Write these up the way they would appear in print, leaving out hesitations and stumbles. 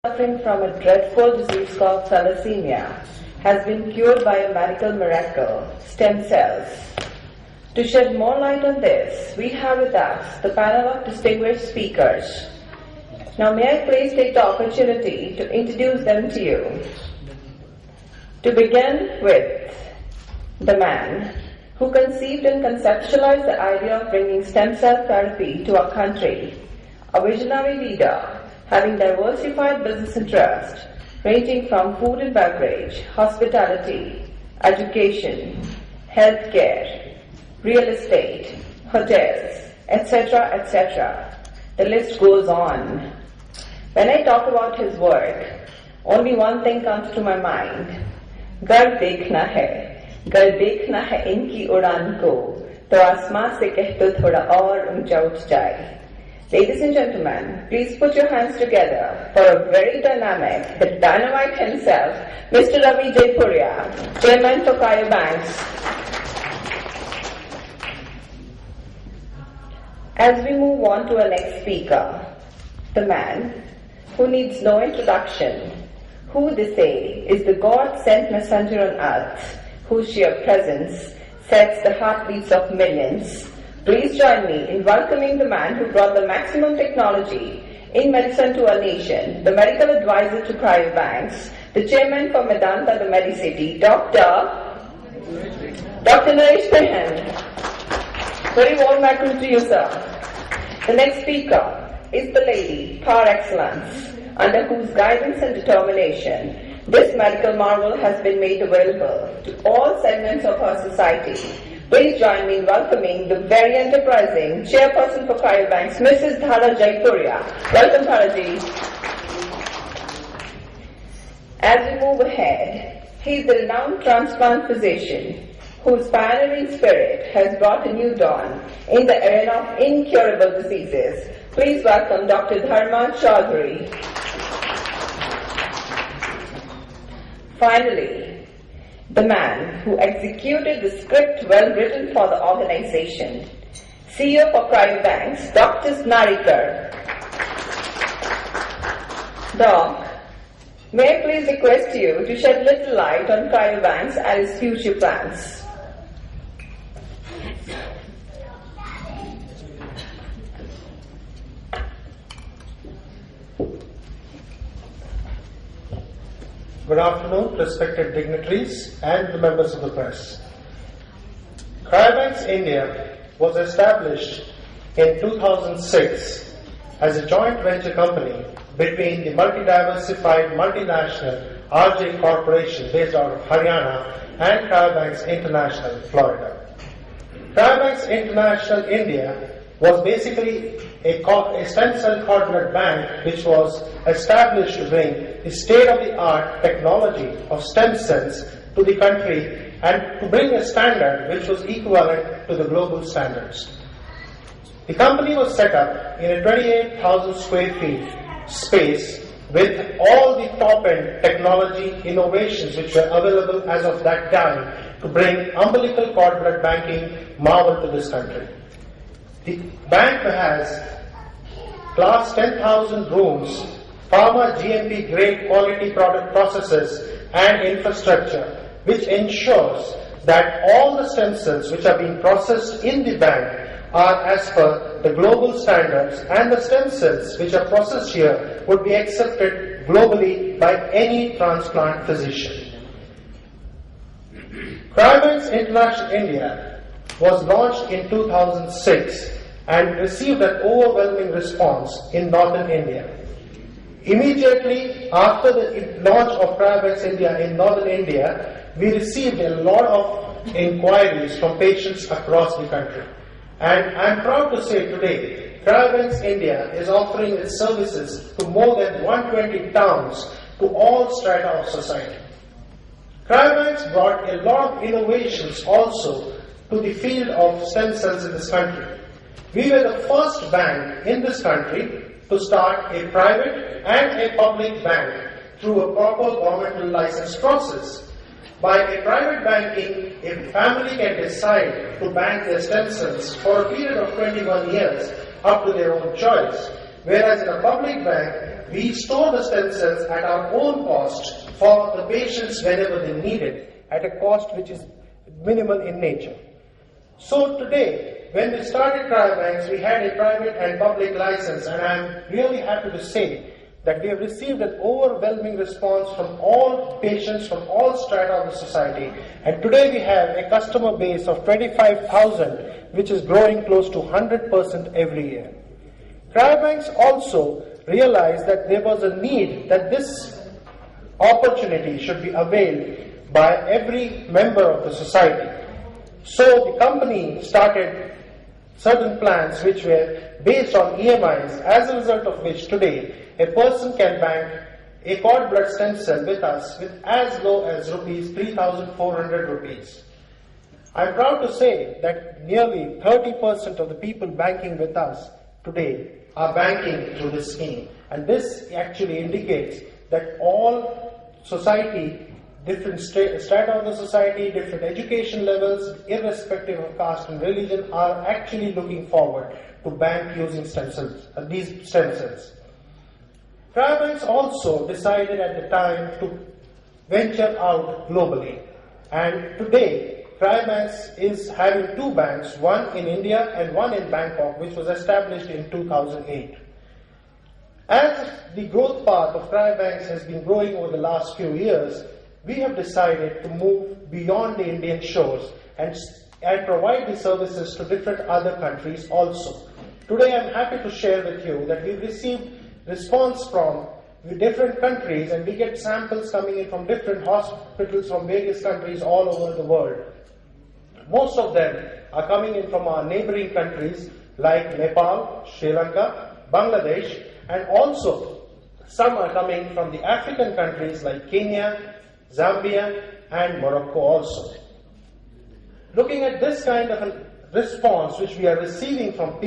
suffering from a dreadful disease called thalassemia has been cured by a medical miracle, stem cells. To shed more light on this, we have with us the panel of distinguished speakers. Now may I please take the opportunity to introduce them to you. To begin with, the man who conceived and conceptualized the idea of bringing stem cell therapy to our country, a visionary leader having diversified business interests ranging from food and beverage, hospitality, education, healthcare, real estate, hotels, etc., etc. The list goes on. When I talk about his work, only one thing comes to my mind. घर देखना है इनकी उड़ान को, तो आसमान से कह तो थोड़ा और ऊंचा उठ जाए. Ladies and gentlemen, please put your hands together for a very dynamic, the dynamite himself, Mr. Ravi Jaipuria, Chairman for crayobanks. As we move on to our next speaker, the man who needs no introduction, who they say is the God-sent messenger on earth, whose sheer presence sets the heartbeats of millions. Please join me in welcoming the man who brought the maximum technology in medicine to our nation, the medical advisor to crayobanks, the chairman for Medanta, the Medicity, Dr. Naresh Pahan. Very warm welcome to you, sir. The next speaker is the lady par excellence, under whose guidance and determination this medical marvel has been made available to all segments of our society. Please join me in welcoming the very enterprising chairperson for crayobanks, Mrs. Dhara Jaipuria. Welcome, Dharaji. As we move ahead, he is the renowned transplant physician whose pioneering spirit has brought a new dawn in the arena of incurable diseases. Please welcome Dr. Dharma Chaudhary. Finally, the man who executed the script well written for the organization, CEO for crayobanks, Dr. Snarikar. Doc, may I please request you to shed little light on crayobanks and its future plans? Good afternoon, respected dignitaries and the members of the press. Crayobanks India was established in 2006 as a joint venture company between the multi-diversified multinational RJ Corporation based out of Haryana and Crayobanks International, Florida. Crayobanks International India was basically a stem cell cord blood bank which was established to bring the state-of-the-art technology of stem cells to the country and to bring a standard which was equivalent to the global standards. The company was set up in a 28,000 square feet space with all the top-end technology innovations which were available as of that time to bring umbilical cord blood banking marvel to this country. The bank has class 10,000 rooms, pharma GMP grade quality product processes and infrastructure which ensures that all the stem cells which are being processed in the bank are as per the global standards, and the stem cells which are processed here would be accepted globally by any transplant physician. Crayobanks International India was launched in 2006 and received an overwhelming response in northern India. Immediately after the launch of Crayobanks India in northern India, we received a lot of inquiries from patients across the country. And I'm proud to say today, Crayobanks India is offering its services to more than 120 towns to all strata of society. Crayobanks brought a lot of innovations also to the field of stem cells in this country. We were the first bank in this country to start a private and a public bank through a proper governmental license process. By a private banking, a family can decide to bank their stem cells for a period of 21 years up to their own choice. Whereas in a public bank, we store the stem cells at our own cost for the patients whenever they need it, at a cost which is minimal in nature. So today, when we started cryobanks, we had a private and public license, and I'm really happy to say that we have received an overwhelming response from all patients from all strata of the society. And today we have a customer base of 25,000, which is growing close to 100% every year. Cryobanks also realized that there was a need that this opportunity should be availed by every member of the society. So the company started certain plans which were based on EMIs, as a result of which today a person can bank a cord blood stem cell with us with as low as rupees 3,400 rupees. I'm proud to say that nearly 30% of the people banking with us today are banking through this scheme. And this actually indicates that all society, different strata of the society, different education levels, irrespective of caste and religion, are actually looking forward to bank using stem cells, these stem cells. Cryobanks also decided at the time to venture out globally, and today Cryobanks is having two banks, one in India and one in Bangkok, which was established in 2008. As the growth path of cryobanks has been growing over the last few years, we have decided to move beyond the Indian shores and provide the services to different other countries also. Today I'm happy to share with you that we've received response from different countries, and we get samples coming in from different hospitals from various countries all over the world. Most of them are coming in from our neighboring countries like Nepal, Sri Lanka, Bangladesh, and also some are coming from the African countries like Kenya, Zambia, and Morocco also. Looking at this kind of a response which we are receiving from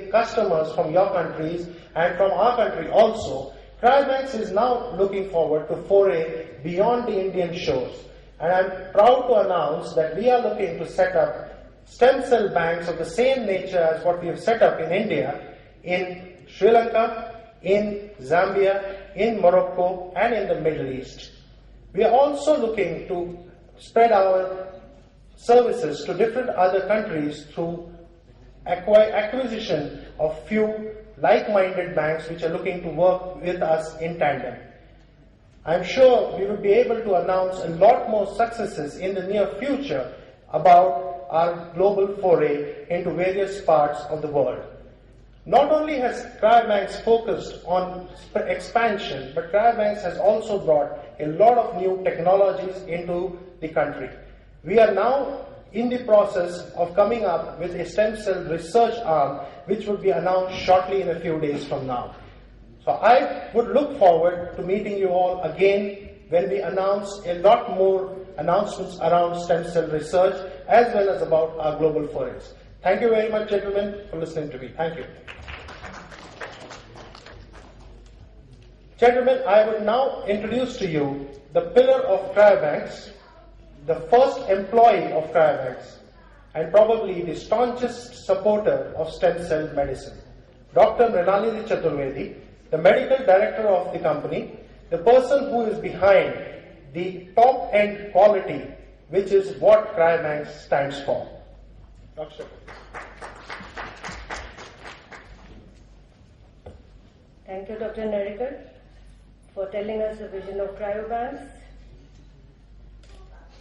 customers from your countries and from our country also, Cryobanks is now looking forward to foray beyond the Indian shores. And I'm proud to announce that we are looking to set up stem cell banks of the same nature as what we have set up in India, in Sri Lanka, in Zambia, in Morocco, and in the Middle East. We are also looking to spread our services to different other countries through acquisition of few like-minded banks which are looking to work with us in tandem. I'm sure we will be able to announce a lot more successes in the near future about our global foray into various parts of the world. Not only has Cryobanks focused on expansion, but Cryobanks has also brought a lot of new technologies into the country. We are now in the process of coming up with a stem cell research arm which will be announced shortly in a few days from now. So I would look forward to meeting you all again when we announce a lot more announcements around stem cell research as well as about our global forays. Thank you very much, gentlemen, for listening to me. Thank you. Gentlemen, I would now introduce to you the pillar of Cryobanks, the first employee of Cryobanks, and probably the staunchest supporter of stem cell medicine, Dr. Mrinalini Chaturvedi, the medical director of the company, the person who is behind the top-end quality, which is what Cryobanks stands for. Dr. Thank you, Dr. Narikar, for telling us the vision of Cryobanks.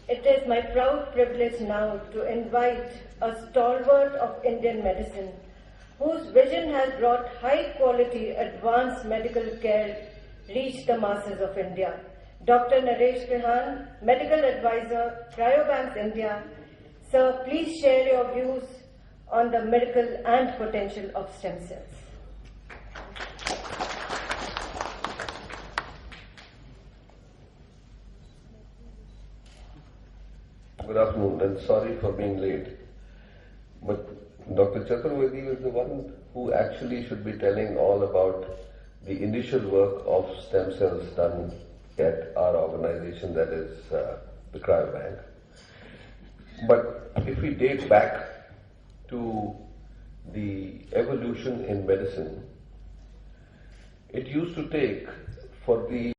It is my proud privilege now to invite a stalwart of Indian medicine whose vision has brought high-quality advanced medical care reach the masses of India. Dr. Naresh Pihan, Medical Advisor, Cryobanks India. Sir, please share your views on the miracle and potential of stem cells. Good afternoon, and sorry for being late. But Dr. Chaturvedi is the one who actually should be telling all about the initial work of stem cells done at our organization, that is the Cryobank. But if we date back to the evolution in medicine, it used to take for the